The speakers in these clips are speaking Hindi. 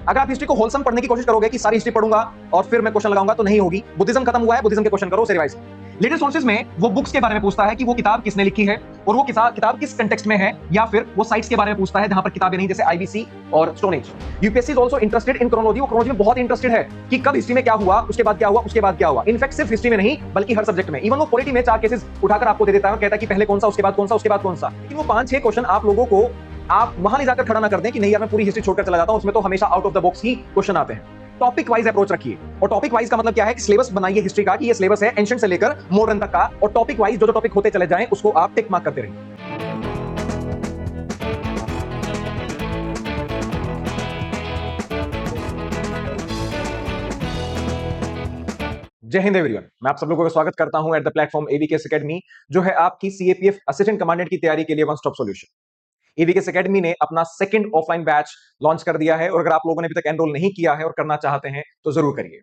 अगर आप हिस्ट्री को होलसम पढ़ने की कोशिश करोगे कि सारी हिस्ट्री पढ़ूंगा और फिर मैं क्वेश्चन लगाऊंगा तो नहीं होगी। बुद्धिज्म खत्म हुआ है, बुद्धिज्म के क्वेश्चन करो, उसे रिवाइज। लेटेस्ट सोर्सेज में वो बुक्स के बारे में पूछता है कि वो किताब किसने लिखी है और वो किताब किस कंटेक्स्ट में है, या फिर वो साइट्स के बारे में पूछता है जहां पर किताबें नहीं, जैसे आईबीसी और stone age. UPSC is also interested in chronology, वो क्रोनोलॉजी में बहुत इंटरेस्टेड है कि कब हिस्ट्री में क्या हुआ, उसके बाद क्या हुआ, उसके बाद क्या हुआ। इनफैक्ट सिर्फ हिस्ट्री में नहीं बल्कि हर सब्जेक्ट में। इवन वो पॉलिटी में 4 केसेस उठाकर आपको दे देता है और कहता है कि पहले कौन सा, उसके बाद कौन सा, उसके बाद कौन सा। लेकिन वो 5-6 क्वेश्चन आप लोगों को आप वहां ले जाकर खड़ा ना कर दें कि नहीं यार मैं पूरी हिस्ट्री छोड़कर चला जाता हूं, उसमें तो हमेशा out of the box he question आते हैं। टॉपिक वाइज अप्रोच रखिए। और टॉपिक वाइज का मतलब क्या है कि सिलेबस बनाइए हिस्ट्री का कि ये सिलेबस है एंशिएंट से लेकर मॉडर्न तक का, और टॉपिक वाइज जो टॉपिक होते चले जाएं उसको आप टिक मार्क करते रहिए। जय हिंद एवरीवन, मैं आप सब लोगों का स्वागत करता हूं एट द प्लेटफॉर्म एवीकेएस एकेडमी, जो है आपकी सीएपीएफ असिस्टेंट कमांडेंट की तैयारी के लिए वन स्टॉप सॉल्यूशन। एवीकेएस एकेडमी ने अपना सेकंड ऑफलाइन बैच लॉन्च कर दिया है, और अगर आप लोगों ने अभी तक एनरोल नहीं किया है और करना चाहते हैं तो जरूर करिए।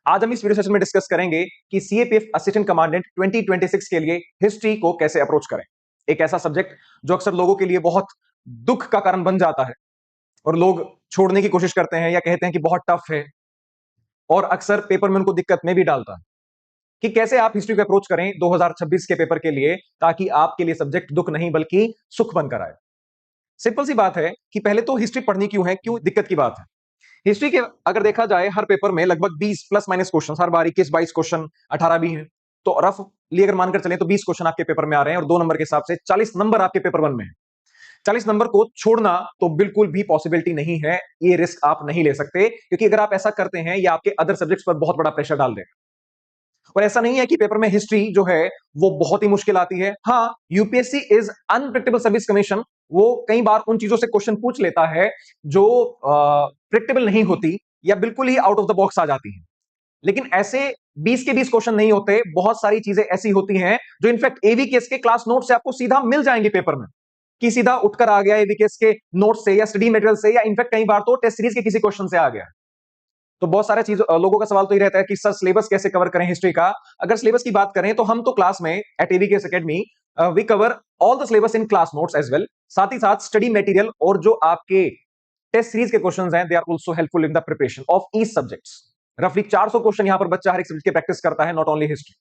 आज हम इस वीडियो सेशन में डिस्कस करेंगे कि सीएपीएफ असिस्टेंट कमांडेंट 2026 के लिए हिस्ट्री को कैसे अप्रोच करें। एक ऐसा सब्जेक्ट जो अक्सर लोगों के लिए बहुत दुख का कारण बन जाता है और लोग छोड़ने की कोशिश करते हैं या कहते हैं कि बहुत टफ है, और अक्सर पेपर में उनको दिक्कत में भी डालता है कि कैसे आप हिस्ट्री को अप्रोच करें 2026 के पेपर के लिए, ताकि आपके लिए सब्जेक्ट दुख नहीं बल्कि सुख बनकर आए। सिंपल सी बात है कि पहले तो हिस्ट्री पढ़नी क्यों है, क्यों दिक्कत की बात है। हिस्ट्री के अगर देखा जाए हर पेपर में लगभग 20 प्लस माइनस क्वेश्चन, हर बार 21-22 क्वेश्चन, 18 भी हैं, तो रफली अगर मानकर चलें तो 20 क्वेश्चन आपके पेपर में आ रहे हैं और 2 नंबर के हिसाब से 40 नंबर आपके पेपर 1 में है। 40 नंबर को छोड़ना तो बिल्कुल भी पॉसिबिलिटी नहीं है, ये रिस्क आप नहीं ले सकते, क्योंकि अगर आप ऐसा करते हैं ये आपके अदर सब्जेक्ट्स पर बहुत बड़ा प्रेशर डाल देगा। और ऐसा नहीं है कि पेपर में हिस्ट्री जो है वो बहुत ही मुश्किल आती है। हाँ, UPSC is unpredictable service commission, वो कई बार उन चीजों से क्वेश्चन पूछ लेता है जो प्रेडिक्टेबल नहीं होती या बिल्कुल ही आउट ऑफ द बॉक्स आ जाती है। लेकिन ऐसे 20 के 20 क्वेश्चन नहीं होते, बहुत सारी चीजें ऐसी होती हैं जो इनफैक्ट एवीकेएस के क्लास नोट से आपको सीधा मिल जाएंगे पेपर में, कि सीधा उठकर आ गया एवीकेएस के नोट से या स्टडी मटेरियल से, या इनफैक्ट कई बार तो टेस्ट सीरीज के किसी क्वेश्चन से आ गया। तो बहुत सारे चीज लोगों का सवाल तो ये रहता है कि सर सिलेबस कैसे कवर करें हिस्ट्री का। अगर सिलेबस की बात करें तो हम तो क्लास में at AVKS Academy we cover all the syllabus in class notes as well. साथ ही साथ स्टडी मटेरियल और जो आपके टेस्ट सीरीज के क्वेश्चंस हैं, they are also helpful in the preparation of each subjects. रफली 400 क्वेश्चन यहां पर बच्चा हर एक सब्जेक्ट की प्रैक्टिस करता है, नॉट ओनली हिस्ट्री।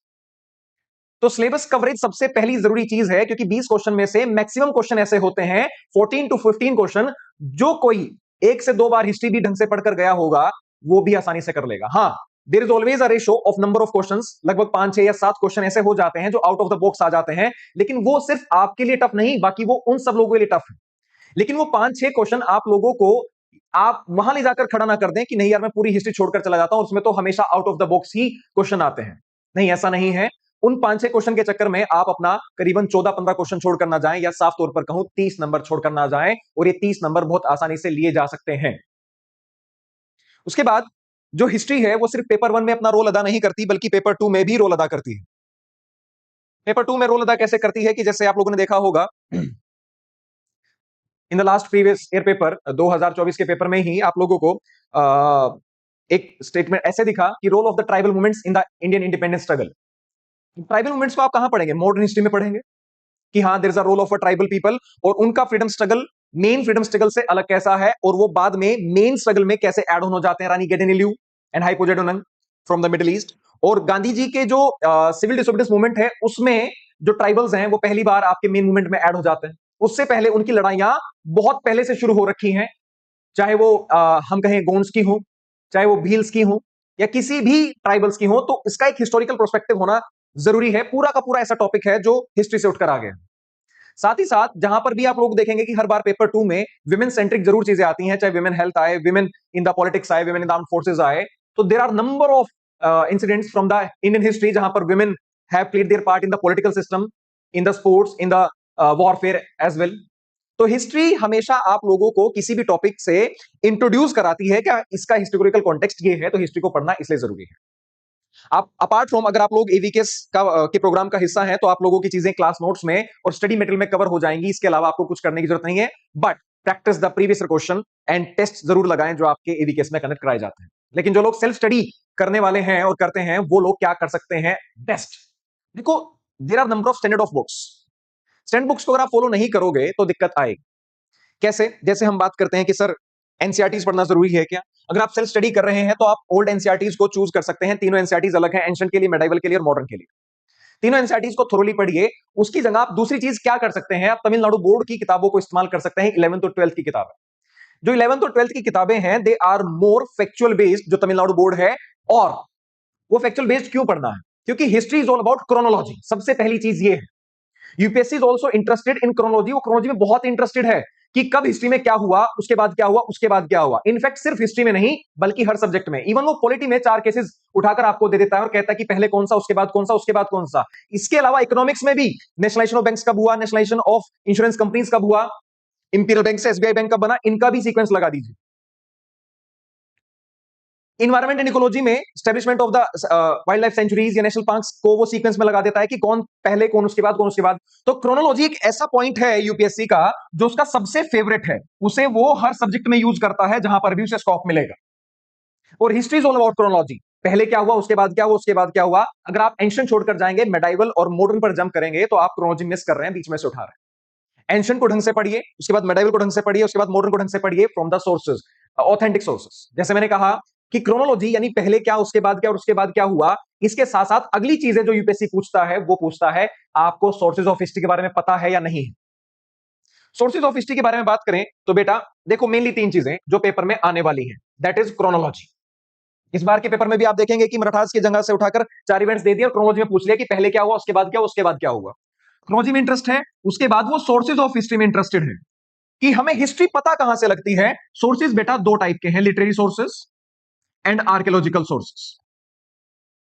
तो सिलेबस कवरेज सबसे पहली जरूरी चीज है, क्योंकि 20 क्वेश्चन में से मैक्सिमम क्वेश्चन ऐसे होते हैं 14 to 15 क्वेश्चन जो कोई 1 से 2 बार हिस्ट्री भी ढंग से पढ़कर गया होगा वो भी आसानी से कर लेगा। हाँ, there is always a ratio of number of questions, लगभग 5, 6 या 7 क्वेश्चन ऐसे हो जाते हैं जो आउट ऑफ द बॉक्स आ जाते हैं, लेकिन वो सिर्फ आपके लिए टफ नहीं, बाकी वो उन सब लोगों के लिए टफ है। लेकिन वो 5-6 क्वेश्चन आप लोगों को आप वहां ले जाकर खड़ा ना कर दें कि नहीं यार मैं पूरी हिस्ट्री छोड़कर चला जाता हूं, उसमें तो हमेशा out of the box he question आते हैं। नहीं, ऐसा नहीं है। उन 5-6 क्वेश्चन के चक्कर में आप अपना करीबन 14-15 क्वेश्चन छोड़कर ना जाएं, या साफ तौर पर कहूं 30 नंबर छोड़कर ना जाएं, और ये 30 नंबर बहुत आसानी से लिए जा सकते हैं। उसके बाद जो हिस्ट्री है वो सिर्फ पेपर 1 में अपना रोल अदा नहीं करती, बल्कि पेपर 2 में भी रोल अदा करती है। पेपर 2 में रोल अदा कैसे करती है कि जैसे आप लोगों ने देखा होगा in the last previous year paper 2024 के पेपर में ही आप लोगों को एक स्टेटमेंट ऐसे दिखा कि role of the tribal movements in the Indian independence struggle. Tribal movements को आप कहां पढ़ेंगे? मॉडर्न हिस्ट्री में पढ़ेंगे कि हाँ there is a role of a tribal people, और उनका freedom struggle main freedom struggle से अलग कैसा है, और वो बाद में मेन स्ट्रगल में कैसे ऐड ऑन हो जाते हैं, रानी गेडिनिल्यू एंड हाइपोजेडोनन फ्रॉम द मिडिल ईस्ट। और गांधी जी के जो सिविल डिसोबीडियंस मूवमेंट है उसमें जो ट्राइबल्स हैं वो पहली बार आपके मेन मूवमेंट में ऐड हो जाते हैं। उससे पहले उनकी लड़ाइयां बहुत पहले से शुरू हो रखी हैं, चाहे वो हम कहें गोंड्स की हो, चाहे वो भील्स की हो, या किसी भी ट्राइबल्स की हो। तो इसका एक हिस्टोरिकल पर्सपेक्टिव होना जरूरी है। पूरा का पूरा ऐसा टॉपिक है जो हिस्ट्री से उठकर आ गया। साथ ही साथ जहां पर भी आप लोग देखेंगे कि हर बार पेपर 2 में विमेन सेंट्रिक जरूर चीजें आती हैं, चाहे विमेन हेल्थ आए, विमेन इन द पॉलिटिक्स आए, women in the armed forces आए। तो there are number of incidents from the Indian history जहां पर women have played their part in the political system, in the sports, in the warfare as well. तो हिस्ट्री हमेशा आप लोगों को किसी भी टॉपिक से इंट्रोड्यूस कराती है क्या इसका हिस्टोरिकल कॉन्टेक्स्ट ये है, तो हिस्ट्री को पढ़ना इसलिए जरूरी है। आप अपार्ट फ्रॉम अगर आप लोग एवीकेएस का के प्रोग्राम का हिस्सा हैं तो आप लोगों की चीजें क्लास नोट्स में और स्टडी मटेरियल में कवर हो जाएंगी, इसके अलावा आपको कुछ करने की जरूरत नहीं है। But practice the previous question and test जरूर लगाएं जो आपके एवीकेएस में कनेक्ट कराए जाते हैं। लेकिन जो लोग सेल्फ स्टडी करने वाले हैं और करते हैं वो लोग क्या कर सकते हैं? बेस्ट देखो, there are number of standard of books. Standard books को अगर आप फॉलो नहीं करोगे तो दिक्कत आएगी। कैसे? जैसे हम बात करते हैं कि सर एनसीईआरटीज पढ़ना जरूरी है क्या? अगर आप सेल्फ स्टडी कर रहे हैं तो आप ओल्ड एनसीईआरटीज को चूज कर सकते हैं। तीनों एनसीईआरटीज अलग हैं, एंशिएंट के लिए, मेडाइवल के लिए और मॉडर्न के लिए। तीनों एनसीईआरटीज को थोरोली पढ़िए। उसकी जगह आप दूसरी चीज क्या कर सकते हैं, आप तमिलनाडु बोर्ड की किताबों को इस्तेमाल कर सकते हैं। 11th और 12th की किताबें, जो 11th और 12th की किताबें हैं, they are more factual based, जो तमिलनाडु बोर्ड है। और वो फैक्चुअल बेस्ड क्यों पढ़ना है? क्योंकि history is all about chronology. सबसे पहली चीज ये है, UPSC is also interested in chronology. वो क्रोनोलॉजी में बहुत इंटरेस्टेड है कि कब हिस्ट्री में क्या हुआ, उसके बाद क्या हुआ, उसके बाद क्या हुआ। इनफैक्ट सिर्फ हिस्ट्री में नहीं, बल्कि हर सब्जेक्ट में। इवन वो पॉलिटी में 4 केसेस उठाकर आपको दे देता है और कहता है कि पहले कौन सा, उसके बाद कौन सा, उसके बाद कौन सा। इसके अलावा इकोनॉमिक्स में भी नेशनलाइजेशन ऑफ बैंक्स कब हुआ, नेशनलाइजेशन ऑफ इंश्योरेंस कंपनीज कब हुआ, इंपीरियल बैंक से एसबीआई बैंक कब बना, इनका भी सीक्वेंस लगा दीजिए। इन्वायरमेंट एंड इकोलॉजी में establishment of the wild life sanctuaries या नेशनल पार्क्स को वो सीक्वेंस में लगा देता है कि कौन पहले, कौन उसके बाद, कौन उसके बाद। तो क्रोनोलॉजी एक ऐसा पॉइंट है यूपीएससी का जो उसका सबसे फेवरेट है। उसे वो हर सब्जेक्ट में यूज करता है जहां पर भी उसे स्कोप मिलेगा। और history is all about chronology. पहले क्या हुआ, उसके बाद क्या हुआ, उसके बाद क्या हुआ। अगर आप एंशिएंट छोड़कर जाएंगे, मेडाइवल और मॉडर्न पर जंप करेंगे, तो आप क्रोनोलॉजी मिस कर रहे हैं, बीच में से उठा रहे हैं। एंशिएंट को ढंग से पढ़िए, उसके बाद मेडाइवल को ढंग से पढ़िए, उसके बाद मॉडर्न को ढंग से पढ़िए from the sources, authentic sources. जैसे मैंने कहा कि क्रोनोलॉजी यानी पहले क्या, उसके बाद क्या और उसके बाद क्या हुआ। इसके साथ साथ अगली चीजें जो यूपीएससी पूछता है, वो पूछता है आपको सोर्सेज ऑफ हिस्ट्री के बारे में पता है या नहीं है। सोर्सेज ऑफ हिस्ट्री के बारे में बात करें तो बेटा देखो, मेनली 3 चीजें जो पेपर में आने वाली हैं, दैट इज क्रोनोलॉजी। इस बार के पेपर में भी आप देखेंगे कि मराठास की जंग से उठाकर 4 इवेंट्स दे दिए और क्रोनोलॉजी में पूछ लिया कि पहले क्या हुआ, उसके बाद क्या, उसके बाद क्या हुआ। क्रोनोलॉजी में इंटरेस्ट है। उसके बाद वो सोर्सेज ऑफ हिस्ट्री में इंटरेस्टेड है कि हमें हिस्ट्री पता कहां से लगती है। सोर्सेज बेटा 2 टाइप के हैं, literary sources and archaeological sources,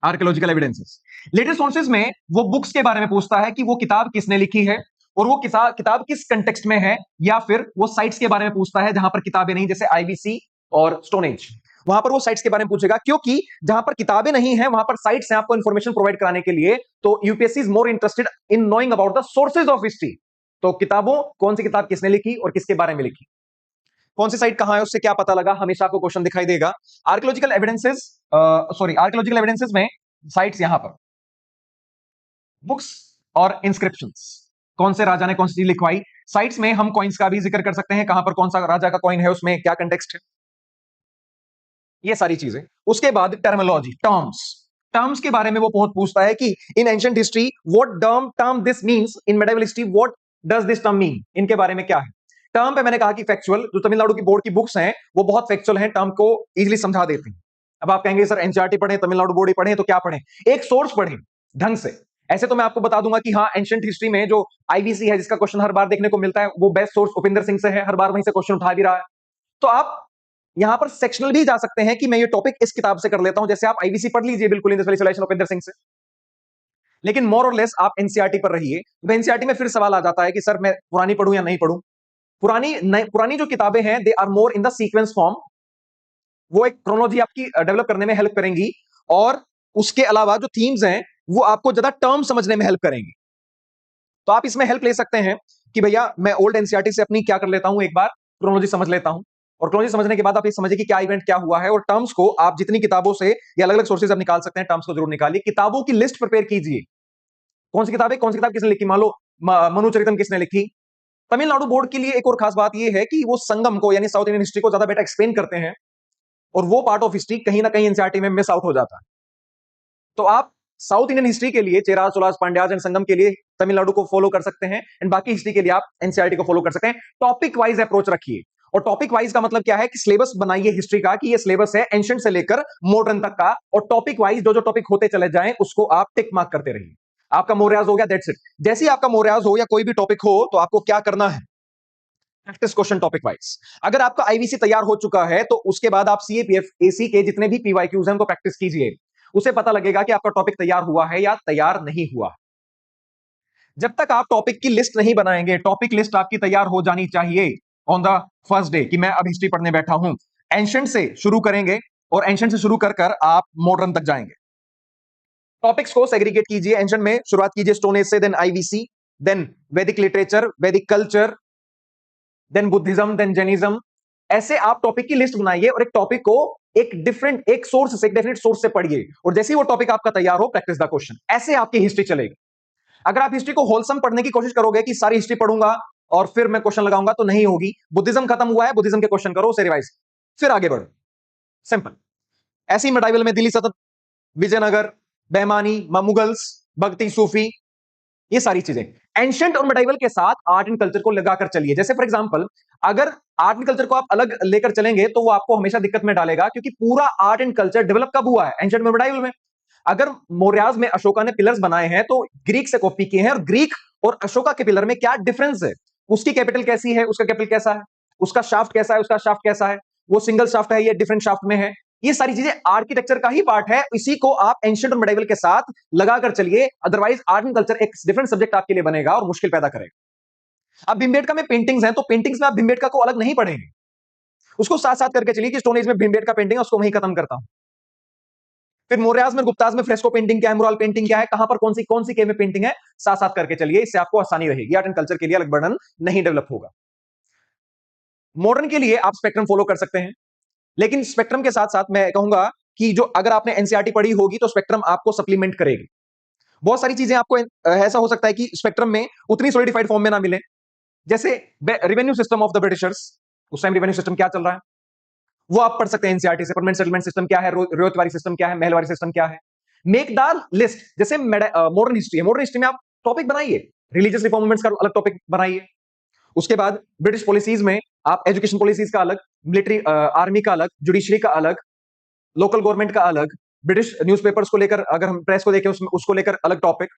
archaeological evidences. Literary sources में वो बुक्स के बारे में पूछता है कि वो किताब किसने लिखी है और वो किताब किस कंटेक्स्ट में है, या फिर वो साइट्स के बारे में पूछता है जहां पर किताबें नहीं, जैसे आईबीसी और स्टोन एज। वहां पर वो साइट्स के बारे में पूछेगा, क्योंकि जहां पर किताबें नहीं है वहां पर साइट्स हैं आपको इंफॉर्मेशन प्रोवाइड कराने के लिए। तो UPSC is more interested in knowing about the sources of history. तो किताबों, कौन सी किताब किसने लिखी और किसके बारे में लिखी, कौन सी साइट कहां है, उससे क्या पता लगा, हमेशा आपको क्वेश्चन दिखाई देगा। आर्कियोलॉजिकल एविडेंसेस, आर्कियोलॉजिकल एविडेंसेस में साइट्स यहां पर, बुक्स और इंस्क्रिप्शंस, कौन से राजा ने कौन सी चीज लिखवाई। साइट्स में हम कॉइन्स का भी जिक्र कर सकते हैं, कहां पर कौन सा राजा का कॉइन है, उसमें क्या कंटेक्स्ट है, ये सारी चीजें। उसके बाद टर्मिनोलॉजी, टर्म्स, टर्म्स के बारे में वो बहुत पूछता है कि इन ancient history what term this means, in medieval history what does this term mean, इनके बारे में क्या है। टर्म पे मैंने कहा कि फैक्चुअल, जो तमिलनाडु की बोर्ड की बुक्स हैं वो बहुत फैक्चुअल हैं, टर्म को इजीली समझा देती हैं। अब आप कहेंगे सर एनसीईआरटी पढ़े, तमिलनाडु बोर्ड ही पढ़े, तो क्या पढ़े, एक सोर्स पढ़े ढंग से। ऐसे तो मैं आपको बता दूंगा कि हाँ, एंशिएंट हिस्ट्री में जो आईबीसी है, जिसका क्वेश्चन हर बार देखने को मिलता है, वो बेस्ट सोर्स उपिंदर सिंह से है, हर बार वहीं से क्वेश्चन उठा भी रहा है। तो आप यहां पर सेक्शनल भी जा सकते हैं कि मैं ये टॉपिक इस किताब से कर लेता हूं, जैसे आप आईबीसी पढ़ लीजिए बिल्कुल in the specialisation of Upinder Singh से। लेकिन मोर और लेस आप एनसीईआरटी पर रहिए। तो एनसीईआरटी में फिर सवाल आ जाता है कि सर मैं पुरानी पढ़ूं या नहीं पढ़ूं। पुरानी जो किताबें हैं, they are more in the sequence form. वो एक क्रोनोलॉजी आपकी डेवलप करने में हेल्प करेंगी, और उसके अलावा जो थीम्स हैं वो आपको ज्यादा टर्म समझने में हेल्प करेंगी। तो आप इसमें हेल्प ले सकते हैं कि भैया मैं ओल्ड एनसीईआरटी से अपनी क्या कर लेता हूं, एक बार क्रोनोलॉजी समझ लेता हूं, और क्रोनोलॉजी समझने के बाद आप ये समझिए कि क्या इवेंट क्या हुआ है। और टर्म्स को आप जितनी किताबों से या अलग अलग सोर्सेज आप निकाल सकते हैं, टर्म्स को जरूर निकालिए। किताबों की लिस्ट प्रिपेयर कीजिए, कौन सी किताबें, कौन सी किताब किसने लिखी। मान लो मनुचरितम किसने लिखी। तमिलनाडु बोर्ड के लिए एक और खास बात यह है कि वो संगम को यानी साउथ इंडियन हिस्ट्री को ज्यादा बेटर एक्सप्लेन करते हैं, और वो पार्ट ऑफ हिस्ट्री कहीं ना कहीं एनसीईआरटी में मिस आउट हो जाता है। तो आप साउथ इंडियन हिस्ट्री के लिए चेराज, चोलास, पांड्याज एंड संगम के लिए तमिलनाडु को फॉलो कर सकते हैं, एंड बाकी हिस्ट्री के लिए आप एनसीईआरटी को फॉलो कर सकते हैं। टॉपिक वाइज अप्रोच रखिए। और टॉपिक वाइज का मतलब क्या है कि सिलेबस बनाइए हिस्ट्री का, कि ये सिलेबस है एंशिएंट से लेकर मॉडर्न तक का, और टॉपिक वाइज जो जो टॉपिक होते चले जाएं उसको आप टिक मार्क करते रहिए। आपका मोरियाज हो गया, दैट्स इट। जैसे ही आपका मोरियाज हो या कोई भी टॉपिक हो, तो आपको क्या करना है, प्रैक्टिस क्वेश्चन टॉपिक वाइज। अगर आपका आईवीसी तैयार हो चुका है, तो उसके बाद आप सीएपीएफ एसी के जितने भी पीवाईक्यूज हैं उनको प्रैक्टिस कीजिए। उसे पता लगेगा कि आपका टॉपिक तैयार हुआ है या तैयार नहीं हुआ। जब तक आप टॉपिक की लिस्ट नहीं बनाएंगे, टॉपिक लिस्ट आपकी तैयार हो जानी चाहिए ऑन द फर्स्ट डे कि मैं अब हिस्ट्री पढ़ने बैठा हूं। एंशिएंट से शुरू करेंगे और एंशिएंट से शुरू कर कर आप मॉडर्न तक जाएंगे। टॉपिक्स को सेग्रीगेट कीजिए। एंशिएंट में शुरुआत कीजिए स्टोन एज से, then IVC, then Vedic literature, Vedic culture, then Buddhism, then Jainism. ऐसे आप टॉपिक की लिस्ट बनाइए और एक टॉपिक को एक सोर्स से, एक डेफिनेट सोर्स से पढ़िए, और जैसे ही वो टॉपिक आपका तैयार हो, प्रैक्टिस द क्वेश्चन। ऐसे आपकी हिस्ट्री चलेगी। अगर आप हिस्ट्री को होलसम पढ़ने की कोशिश करोगे कि सारी हिस्ट्री पढ़ूंगा और फिर मैं क्वेश्चन लगाऊंगा, तो नहीं होगी। बुद्धिज्म खत्म हुआ है, बुद्धिज्म के क्वेश्चन करो, उसे रिवाइज। फिर आगे बढ़ो, सिंपल। ऐसी मेडाइवल में दिल्ली सल्तनत, विजयनगर, बेमानी, मुगल्स, भक्ति, सूफी, ये सारी चीजें। एंशिएंट और मेडाइवल के साथ आर्ट एंड कल्चर को लगाकर चलिए। जैसे फॉर एग्जांपल, अगर आर्ट एंड कल्चर को आप अलग लेकर चलेंगे तो वो आपको हमेशा दिक्कत में डालेगा, क्योंकि पूरा आर्ट एंड कल्चर डेवलप कब हुआ है? एंशिएंट में, मेडाइवल में। अगर मौर्याज में अशोका ने पिलर्स बनाए हैं तो ग्रीक से कॉपी किए हैं, और ग्रीक और अशोका के पिलर में क्या डिफरेंस है? उसकी कैपिटल कैसी है, उसका कैपिटल कैसा है, उसका शाफ्ट कैसा है, उसका शाफ्ट कैसा है, वो सिंगल शाफ्ट है या डिफरेंट शाफ्ट में है। ये सारी चीजें आर्किटेक्चर का ही पार्ट है, इसी को आप एंशिएंट और मेडाइवल के साथ लगाकर चलिए, अदरवाइज आर्ट एंड कल्चर एक डिफरेंट सब्जेक्ट आपके लिए बनेगा और मुश्किल पैदा करेगा। अब भीमबेटका में पेंटिंग्स हैं, तो पेंटिंग्स में आप भीमबेटका को अलग नहीं पढ़ेंगे, उसको साथ साथ करके चलिए कि स्टोन एज में भीमबेटका पेंटिंग है, उसको वहीं खत्म करता हूं। फिर मौर्याज में, गुप्ताज में फ्रेस्को पेंटिंग क्या है, मुराल पेंटिंग क्या है, कहां पर कौन सी केव में पेंटिंग है, साथ साथ करके चलिए, इससे आपको आसानी रहेगी, आर्ट एंड कल्चर के लिए अलग बर्डन नहीं डेवलप होगा। मॉडर्न के लिए आप स्पेक्ट्रम फॉलो कर सकते हैं, लेकिन स्पेक्ट्रम के साथ साथ मैं कहूंगा कि जो अगर आपने एनसीईआरटी पढ़ी होगी तो स्पेक्ट्रम आपको सप्लीमेंट करेगी। बहुत सारी चीजें आपको ऐसा हो सकता है कि स्पेक्ट्रम में उतनी सॉलिडिफाइड फॉर्म में ना मिले। जैसे revenue system of the Britishers, उस टाइम रेवेन्यू सिस्टम क्या चल रहा है वो आप पढ़ सकते हैं एनसीईआरटी से। परमानेंट सेटलमेंट सिस्टम क्या है, रोयतवारी सिस्टम क्या है, महलवारी सिस्टम क्या है। मेक द लिस्ट, जैसे मॉडर्न हिस्ट्री है, मॉडर्न हिस्ट्री में आप टॉपिक बनाइए, रिलीजियस रिफॉर्म मूवमेंट्स का अलग टॉपिक बनाइए। उसके बाद ब्रिटिश पॉलिसीज में आप एजुकेशन पॉलिसीज का अलग, मिलिट्री आर्मी का अलग, जुडिशरी का अलग, लोकल गवर्नमेंट का अलग, ब्रिटिश न्यूज़पेपर्स को लेकर अगर हम प्रेस को देखें उसको लेकर अलग टॉपिक।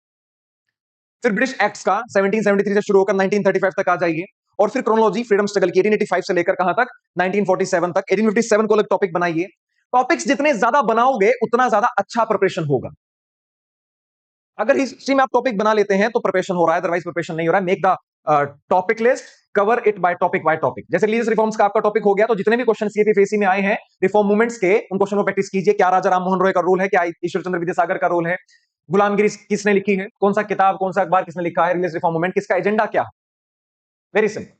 फिर ब्रिटिश एक्ट्स का 1773 से शुरू होकर 1935 तक आ जाइए, और फिर क्रोनोलॉजी फ्रीडम स्ट्रगल की 1885 से लेकर कहां तक, 1947 तक। 1857 को अलग टॉपिक बनाइए। टॉपिक्स जितने ज्यादा बनाओगे उतना ज्यादा अच्छा प्रिपरेशन होगा। अगर हिस्ट्री में आप टॉपिक बना लेते हैं तो प्रिपरेशन हो रहा है, अदरवाइज प्रिपरेशन नहीं हो रहा है। Make the topic list, cover it by topic. जैसे रिलीजियस रिफॉर्म्स का आपका टॉपिक हो गया, तो जितने भी क्वेश्चन सीएपीएफएसी में आए हैं रिफॉर्म मूवमेंट्स के, उन क्वेश्चन को प्रैक्टिस कीजिए। क्या राजा राम मोहन रॉय का रोल है, क्या ईश्वर चंद्र विद्यासागर का रोल है, गुलामगिरी किसने लिखी है, कौन सा किताब, कौन सा अखबार किसने लिखा है, रिलीजियस रिफॉर्म मूवमेंट किसका एजेंडा क्या है। Very simple.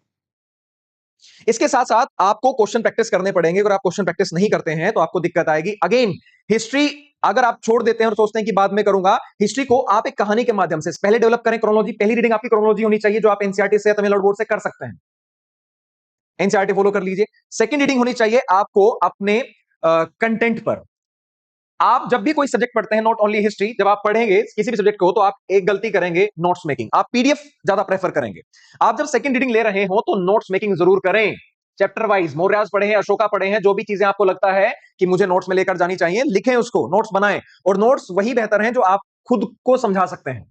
इसके साथ साथ आपको क्वेश्चन प्रैक्टिस करने पड़ेंगे। अगर आप क्वेश्चन प्रैक्टिस नहीं करते हैं तो आपको दिक्कत आएगी। अगेन, हिस्ट्री अगर आप छोड़ देते हैं और सोचते हैं कि बाद में करूंगा, हिस्ट्री को आप एक कहानी के माध्यम से पहले डेवलप करें। क्रोनोलॉजी, पहली रीडिंग आपकी क्रोनोलॉजी होनी चाहिए, जो आप एनसीईआरटी से, तमिलनाडु बोर्ड से कर सकते हैं। एनसीईआरटी फॉलो कर लीजिए। सेकंड रीडिंग होनी चाहिए आपको अपने कंटेंट पर। आप जब भी कोई सब्जेक्ट पढ़ते हैं, नॉट ओनली हिस्ट्री, जब आप पढ़ेंगे किसी भी सब्जेक्ट को, तो आप एक गलती करेंगे, नोट्स मेकिंग। आप पीडीएफ ज्यादा प्रेफर करेंगे। आप जब सेकंड रीडिंग ले रहे हो तो नोट्स मेकिंग जरूर करें। चैप्टर वाइज मौर्याज पढ़े हैं, अशोका पढ़े हैं, जो भी चीजें आपको लगता है कि मुझे नोट्स में लेकर जानी चाहिए, लिखें उसको, नोट्स बनाएं। और नोट्स वही बेहतर हैं जो आप खुद को समझा सकते हैं।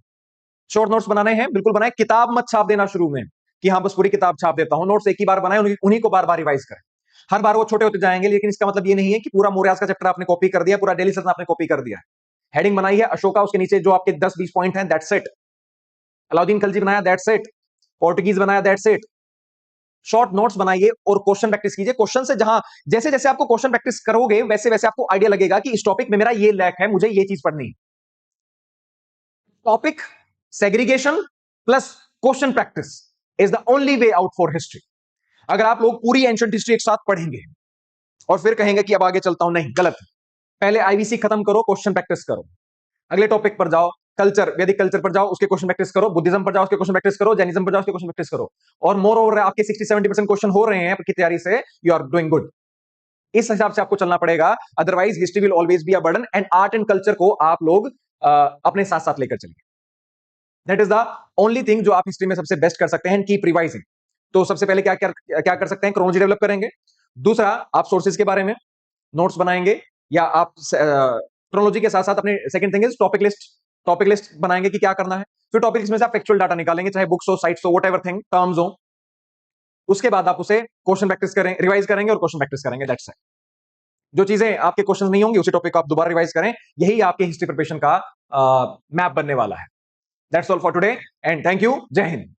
शॉर्ट नोट्स बनाने हैं, बिल्कुल बनाएं। किताब मत छाप देना शुरू में कि हाँ बस पूरी किताब छाप देता हूं। नोट्स एक ही बार बनाएं, उन्हीं को बार बार रिवाइज करें। हर बार वो छोटे होते जाएंगे, लेकिन इसका मतलब ये नहीं है कि पूरा मौर्याज का चैप्टर आपने कॉपी कर दिया, पूरा दिल्ली सल्तनत आपने कॉपी कर दिया है। हेडिंग बनाई है अशोका, उसके नीचे जो आपके 10-20 पॉइंट हैं, दैट्स इट। अलाउद्दीन खिलजी बनाया, दैट्स इट। पोर्टुगीज बनाया, दैट्स इट। शॉर्ट नोट्स बनाइए और क्वेश्चन प्रैक्टिस कीजिए। क्वेश्चन से जहां जैसे जैसे आपको क्वेश्चन प्रैक्टिस करोगे, वैसे वैसे आपको आइडिया लगेगा कि इस टॉपिक में मेरा ये लैक है, मुझे ये चीज पढ़नी है। Topic segregation plus question practice is the only way out for history. अगर आप लोग पूरी एंशिएंट हिस्ट्री एक साथ पढ़ेंगे और फिर कहेंगे कि अब आगे चलता हूं, नहीं, गलत है। पहले आईवीसी खत्म करो, क्वेश्चन प्रैक्टिस करो, अगले टॉपिक पर जाओ। कल्चर, वैदिक कल्चर पर जाओ, उसके क्वेश्चन प्रैक्टिस करो। बुद्धिज्म पर जाओ, उसके क्वेश्चन प्रैक्टिस करो। जैनिज्म पर जाओ, उसके क्वेश्चन प्रैक्टिस करो। और मोर ओवर आपके 60-70% क्वेश्चन हो रहे हैं आपकी तैयारी से, यू आर डूइंग गुड। इस हिसाब से आपको चलना पड़ेगा, otherwise history will always be a burden. And art and culture को आप लोग अपने साथ साथ लेकर चलिए। That is the only thing जो आप हिस्ट्री में सबसे बेस्ट कर सकते हैं। Keep revising. तो सबसे पहले क्या क्या कर सकते हैं, क्रोनोलॉजी डेवलप करेंगे। दूसरा, आप सोर्सेज के बारे में नोट्स बनाएंगे, या आप क्रोनोलॉजी के साथ साथ अपने second thing is topic list बनाएंगे कि क्या करना है। फिर टॉपिक लिस्ट में से आप फैक्चुअल डाटा निकालेंगे, चाहे बुक्स हो, साइट्स हो, व्हाटएवर थिंग, टर्म्स हो। उसके बाद आप उसे क्वेश्चन प्रैक्टिस करें, रिवाइज करेंगे और क्वेश्चन प्रैक्टिस करेंगे। That's it. जो चीजें आपके क्वेश्चन नहीं होंगी, उसी टॉपिक को आप दोबारा रिवाइज करें। यही आपके हिस्ट्री प्रिपरेशन का मैप बनने वाला है। That's all for today and thank you. जय हिंद।